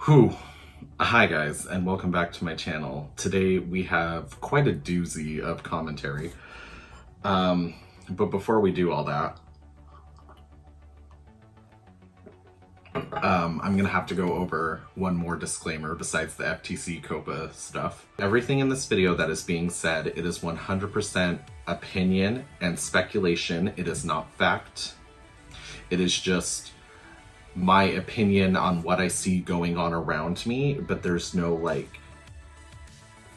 Whew. Hi guys, and welcome back to my channel. Today we have quite a doozy of commentary. But before we do all that, I'm gonna have to go over one more disclaimer besides the FTC COPA stuff. Everything in this video that is being said, it is 100% opinion and speculation. It is not fact. It is just my opinion on what I see going on around me, but there's no like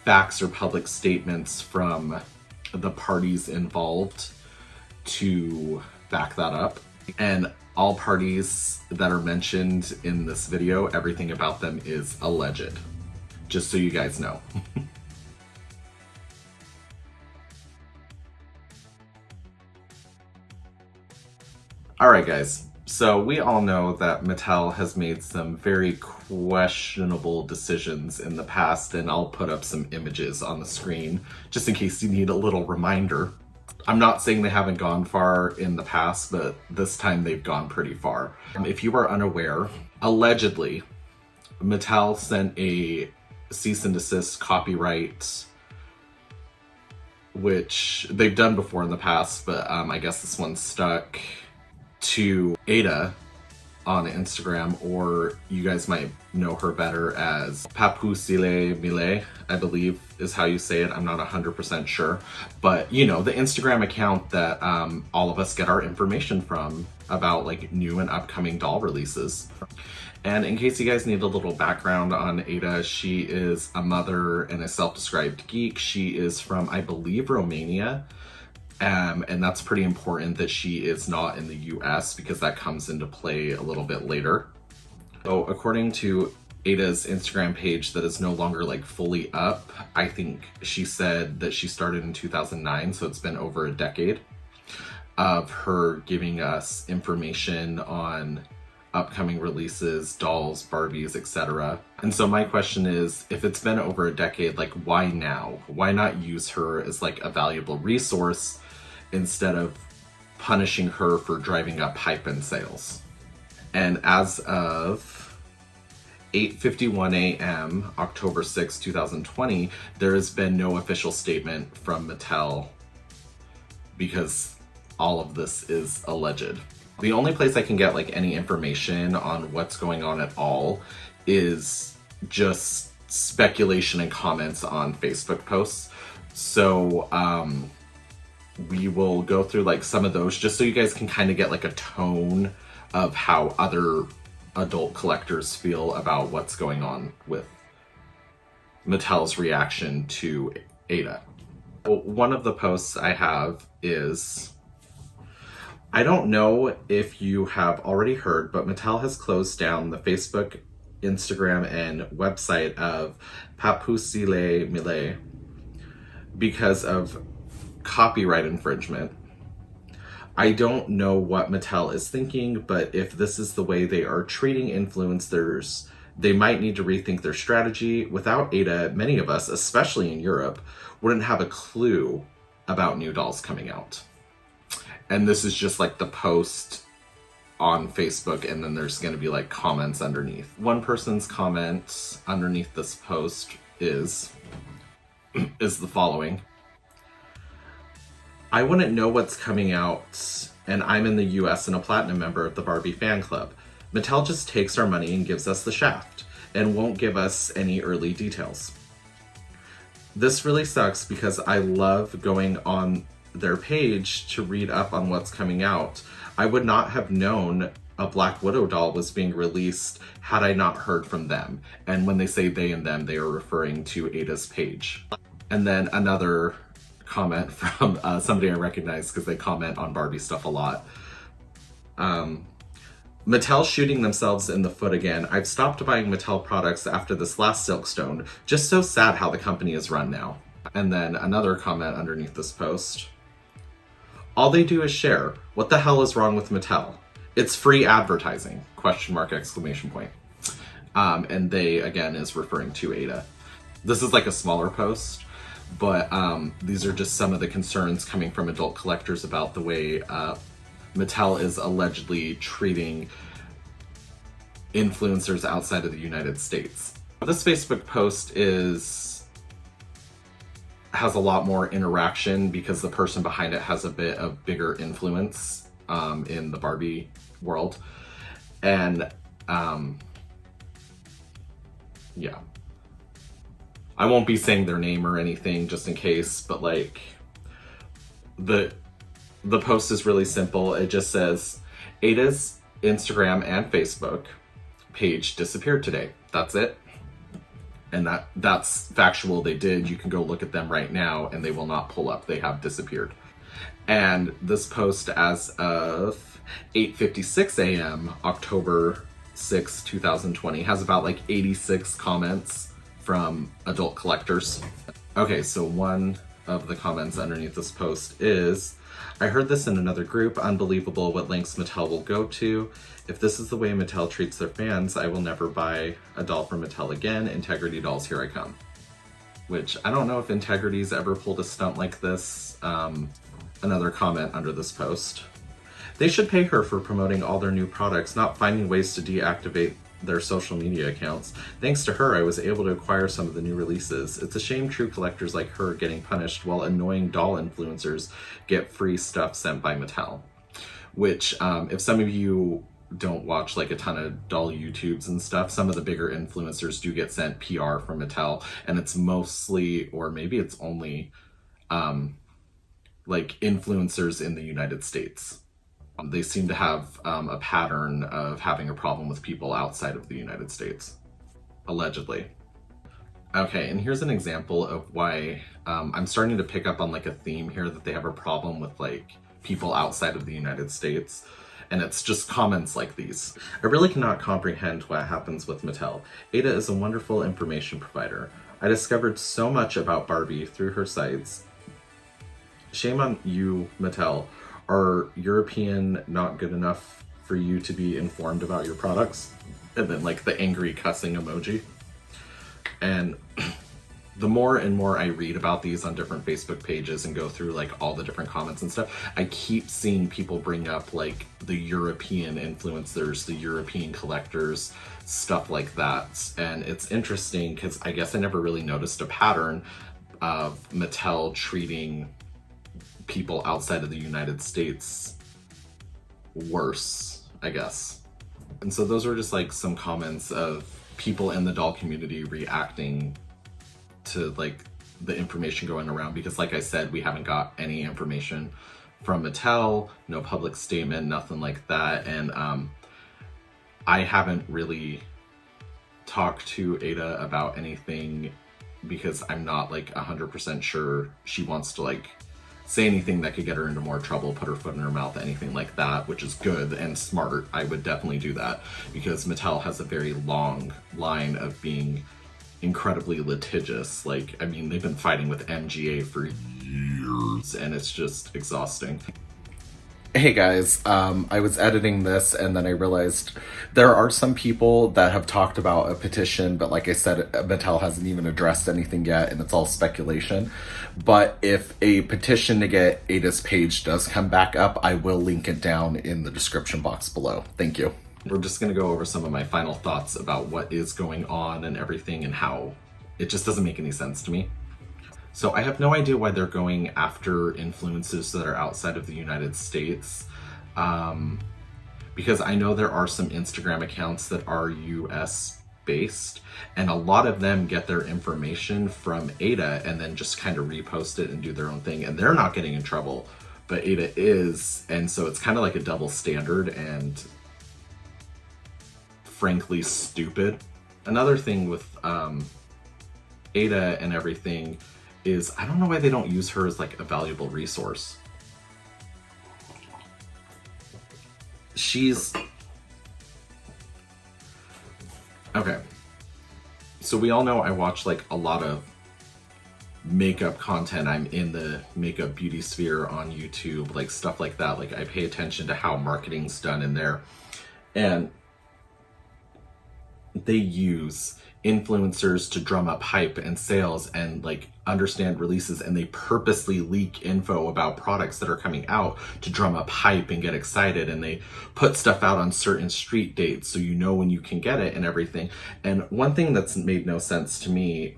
facts or public statements from the parties involved to back that up. And all parties that are mentioned in this video, everything about them is alleged, just so you guys know. Alright guys, so we all know that Mattel has made some very questionable decisions in the past, and I'll put up some images on the screen just in case you need a little reminder. I'm not saying they haven't gone far in the past, but this time they've gone pretty far. If you are unaware, allegedly, Mattel sent a cease and desist copyright, which they've done before in the past, but I guess this one stuck, to Ada on Instagram, or you guys might know her better as Papusile Mile, I believe is how you say it. I'm not 100% sure, but you know, the Instagram account that all of us get our information from about like new and upcoming doll releases. And in case you guys need a little background on Ada, she is a mother and a self-described geek. She is from, I believe, Romania. And that's pretty important that she is not in the US because that comes into play a little bit later. So according to Ada's Instagram page that is no longer like fully up, I think she said that she started in 2009, so it's been over a decade of her giving us information on upcoming releases, dolls, Barbies, etc. And so my question is, if it's been over a decade, like why now? Why not use her as like a valuable resource instead of punishing her for driving up hype and sales? And as of 8:51 a.m., October 6, 2020, there has been no official statement from Mattel because all of this is alleged. The only place I can get like any information on what's going on at all is just speculation and comments on Facebook posts. So we will go through like some of those just so you guys can kind of get like a tone of how other adult collectors feel about what's going on with Mattel's reaction to Ada. Well, one of the posts I have is, I don't know if you have already heard, but Mattel has closed down the Facebook, Instagram, and website of Papusile Mile because of copyright infringement. I don't know what Mattel is thinking, but if this is the way they are treating influencers, they might need to rethink their strategy. Without Ada, many of us, especially in Europe, wouldn't have a clue about new dolls coming out. And this is just like the post on Facebook, and then there's going to be like comments underneath. One person's comment underneath this post is the following: I wouldn't know what's coming out, and I'm in the US and a platinum member of the Barbie fan club. Mattel just takes our money and gives us the shaft, and won't give us any early details. This really sucks because I love going on their page to read up on what's coming out. I would not have known a Black Widow doll was being released had I not heard from them. And when they say they and them, they are referring to Ada's page. And then another comment from somebody I recognize because they comment on Barbie stuff a lot. Mattel shooting themselves in the foot again. I've stopped buying Mattel products after this last Silkstone. Just so sad how the company is run now. And then another comment underneath this post: all they do is share. What the hell is wrong with Mattel? It's free advertising, question mark, exclamation point. And they, again, is referring to Ada. This is like a smaller post, but these are just some of the concerns coming from adult collectors about the way Mattel is allegedly treating influencers outside of the United States. This Facebook post has a lot more interaction because the person behind it has a bit of bigger influence in the Barbie world. And yeah. I won't be saying their name or anything just in case, but like the post is really simple. It just says Ada's Instagram and Facebook page disappeared today. That's it. And that's factual. They did. You can go look at them right now and they will not pull up. They have disappeared. And this post as of 8:56 a.m. October 6, 2020 has about like 86 comments from adult collectors. Okay, so one of the comments underneath this post is, I heard this in another group, unbelievable what lengths Mattel will go to. If this is the way Mattel treats their fans, I will never buy a doll from Mattel again. Integrity dolls, here I come. Which, I don't know if Integrity's ever pulled a stunt like this. Another comment under this post. They should pay her for promoting all their new products, not finding ways to deactivate their social media accounts. Thanks to her, I was able to acquire some of the new releases. It's a shame true collectors like her getting punished while annoying doll influencers get free stuff sent by Mattel. Which, if some of you don't watch like a ton of doll YouTubes and stuff, some of the bigger influencers do get sent PR from Mattel, and it's mostly, or maybe it's only, like influencers in the United States. They seem to have a pattern of having a problem with people outside of the United States, allegedly. Okay, and here's an example of why I'm starting to pick up on like a theme here that they have a problem with like people outside of the United States. And it's just comments like these. I really cannot comprehend what happens with Mattel. Ada is a wonderful information provider. I discovered so much about Barbie through her sites. Shame on you, Mattel. Are European not good enough for you to be informed about your products? And then like the angry cussing emoji. And the more and more I read about these on different Facebook pages and go through like all the different comments and stuff, I keep seeing people bring up like the European influencers, the European collectors, stuff like that. And it's interesting because I guess I never really noticed a pattern of Mattel treating people outside of the United States worse, I guess. And so those were just like some comments of people in the doll community reacting to like the information going around, because like I said, we haven't got any information from Mattel, no public statement, nothing like that. And I haven't really talked to Ada about anything because I'm not like 100% sure she wants to like say anything that could get her into more trouble, put her foot in her mouth, anything like that, which is good and smart. I would definitely do that because Mattel has a very long line of being incredibly litigious. Like, I mean, they've been fighting with MGA for years and it's just exhausting. Hey guys, I was editing this and then I realized there are some people that have talked about a petition, but like I said, Mattel hasn't even addressed anything yet and it's all speculation. But if a petition to get Ada's page does come back up, I will link it down in the description box below. Thank you. We're just gonna go over some of my final thoughts about what is going on and everything and how it just doesn't make any sense to me. So I have no idea why they're going after influences that are outside of the United States. Because I know there are some Instagram accounts that are US based and a lot of them get their information from Ada and then just kind of repost it and do their own thing, and they're not getting in trouble, but Ada is. And so it's kind of like a double standard and frankly stupid. Another thing with Ada and everything is I don't know why they don't use her as like a valuable resource. She's okay. So we all know I watch like a lot of makeup content. I'm in the makeup beauty sphere on YouTube, like stuff like that. Like I pay attention to how marketing's done in there. And they use influencers to drum up hype and sales and like understand releases, and they purposely leak info about products that are coming out to drum up hype and get excited, and they put stuff out on certain street dates so you know when you can get it and everything. And one thing that's made no sense to me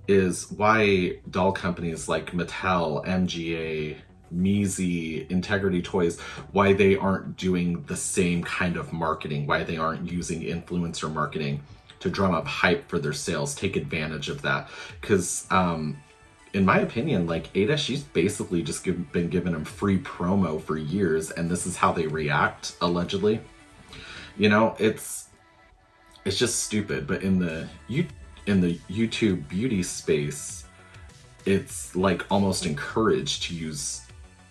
is why doll companies like Mattel, MGA, Measy, Integrity Toys, why they aren't doing the same kind of marketing, why they aren't using influencer marketing to drum up hype for their sales, take advantage of that. Because in my opinion, like Ada, she's basically just been giving them free promo for years, and this is how they react, allegedly. You know, it's just stupid. But in the YouTube beauty space, it's like almost encouraged to use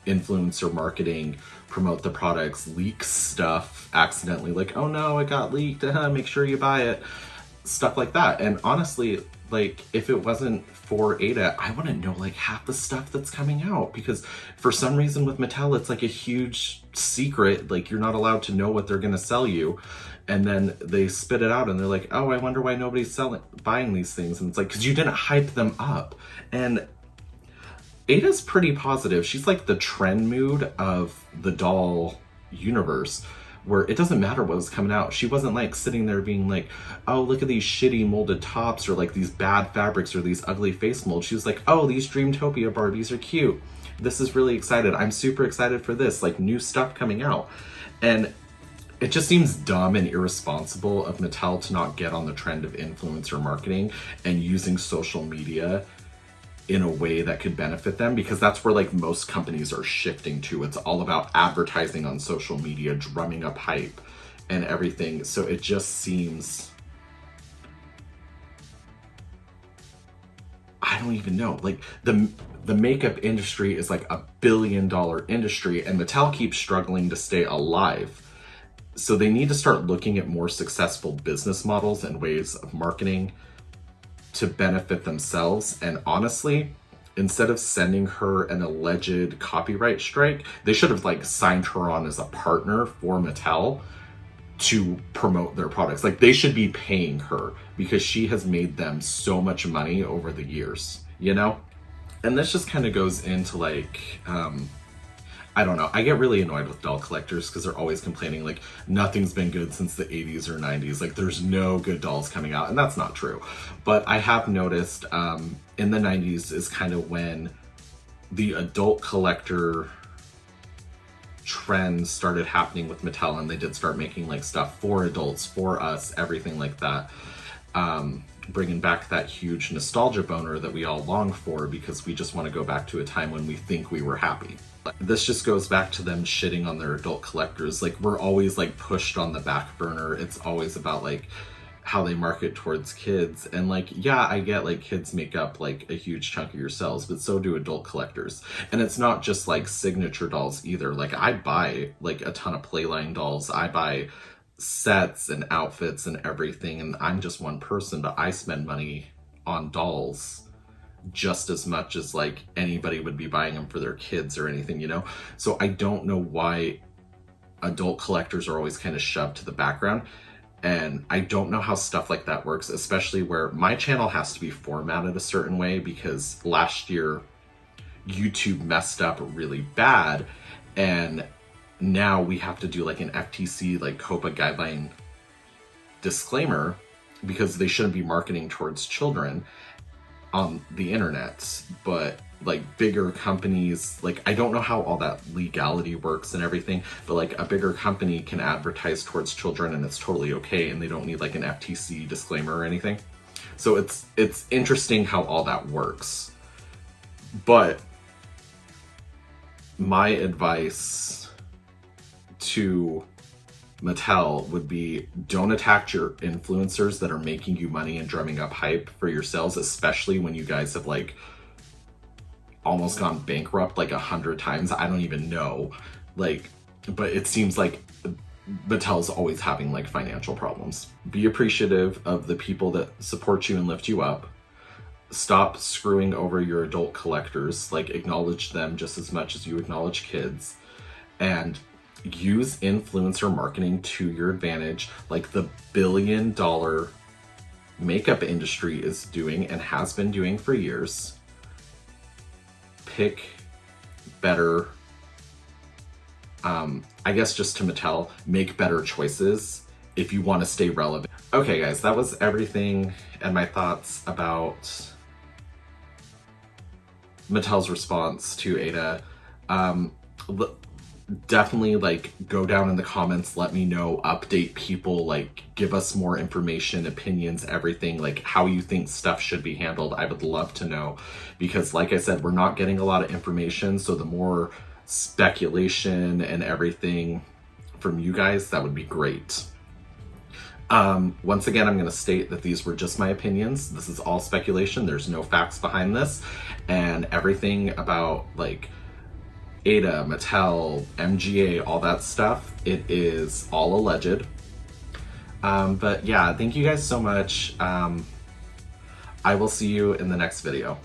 influencer marketing, promote the products, leak stuff accidentally, like, oh no, it got leaked, make sure you buy it, stuff like that. And honestly, like, if it wasn't for Ada, I wouldn't know like half the stuff that's coming out, because for some reason with Mattel, it's like a huge secret, like you're not allowed to know what they're gonna sell you. And then they spit it out and they're like, oh, I wonder why nobody's buying these things. And it's like, because you didn't hype them up. And Ada's pretty positive. She's like the trend mood of the doll universe, where it doesn't matter what was coming out. She wasn't like sitting there being like, oh, look at these shitty molded tops, or like these bad fabrics, or these ugly face molds. She was like, oh, these Dreamtopia Barbies are cute. This is really excited. I'm super excited for this, like new stuff coming out. And it just seems dumb and irresponsible of Mattel to not get on the trend of influencer marketing and using social media in a way that could benefit them, because that's where like most companies are shifting to. It's all about advertising on social media, drumming up hype and everything. So it just seems, I don't even know, like the makeup industry is like $1 billion industry, and Mattel keeps struggling to stay alive. So they need to start looking at more successful business models and ways of marketing to benefit themselves. And honestly, instead of sending her an alleged copyright strike, they should have like signed her on as a partner for Mattel to promote their products. Like they should be paying her, because she has made them so much money over the years, you know? And this just kind of goes into like, I don't know. I get really annoyed with doll collectors because they're always complaining like nothing's been good since the 80s or 90s. Like there's no good dolls coming out, and that's not true. But I have noticed in the 90s is kind of when the adult collector trend started happening with Mattel, and they did start making like stuff for adults, for us, everything like that. Bringing back that huge nostalgia boner that we all long for, because we just want to go back to a time when we think we were happy. This just goes back to them shitting on their adult collectors. Like we're always like pushed on the back burner. It's always about like how they market towards kids. And like, yeah, I get like kids make up like a huge chunk of your sales, but so do adult collectors. And it's not just like signature dolls either. Like I buy like a ton of Playline dolls. I buy sets and outfits and everything. And I'm just one person, but I spend money on dolls just as much as like anybody would be buying them for their kids or anything, you know? So I don't know why adult collectors are always kind of shoved to the background. And I don't know how stuff like that works, especially where my channel has to be formatted a certain way, because last year YouTube messed up really bad, and now we have to do like an FTC like COPA guideline disclaimer, because they shouldn't be marketing towards children on the internet. But like bigger companies, like I don't know how all that legality works and everything, but like a bigger company can advertise towards children and it's totally okay, and they don't need like an FTC disclaimer or anything. So it's interesting how all that works. But my advice to Mattel would be, don't attack your influencers that are making you money and drumming up hype for your sales, especially when you guys have like almost gone bankrupt like 100 times. I don't even know, like, but it seems like Mattel's always having like financial problems. Be appreciative of the people that support you and lift you up. Stop screwing over your adult collectors. Like, acknowledge them just as much as you acknowledge kids, and use influencer marketing to your advantage, like the $1 billion makeup industry is doing and has been doing for years. Pick better, I guess just to Mattel, make better choices if you want to stay relevant. Okay guys, that was everything and my thoughts about Mattel's response to Ada. Definitely like go down in the comments, let me know, update people, like give us more information, opinions, everything, like how you think stuff should be handled. I would love to know, because like I said, we're not getting a lot of information, so the more speculation and everything from you guys, that would be great. Once again, I'm going to state that these were just my opinions. This is all speculation. There's no facts behind this, and everything about like Ada, Mattel, MGA, all that stuff, it is all alleged. But yeah, thank you guys so much. I will see you in the next video.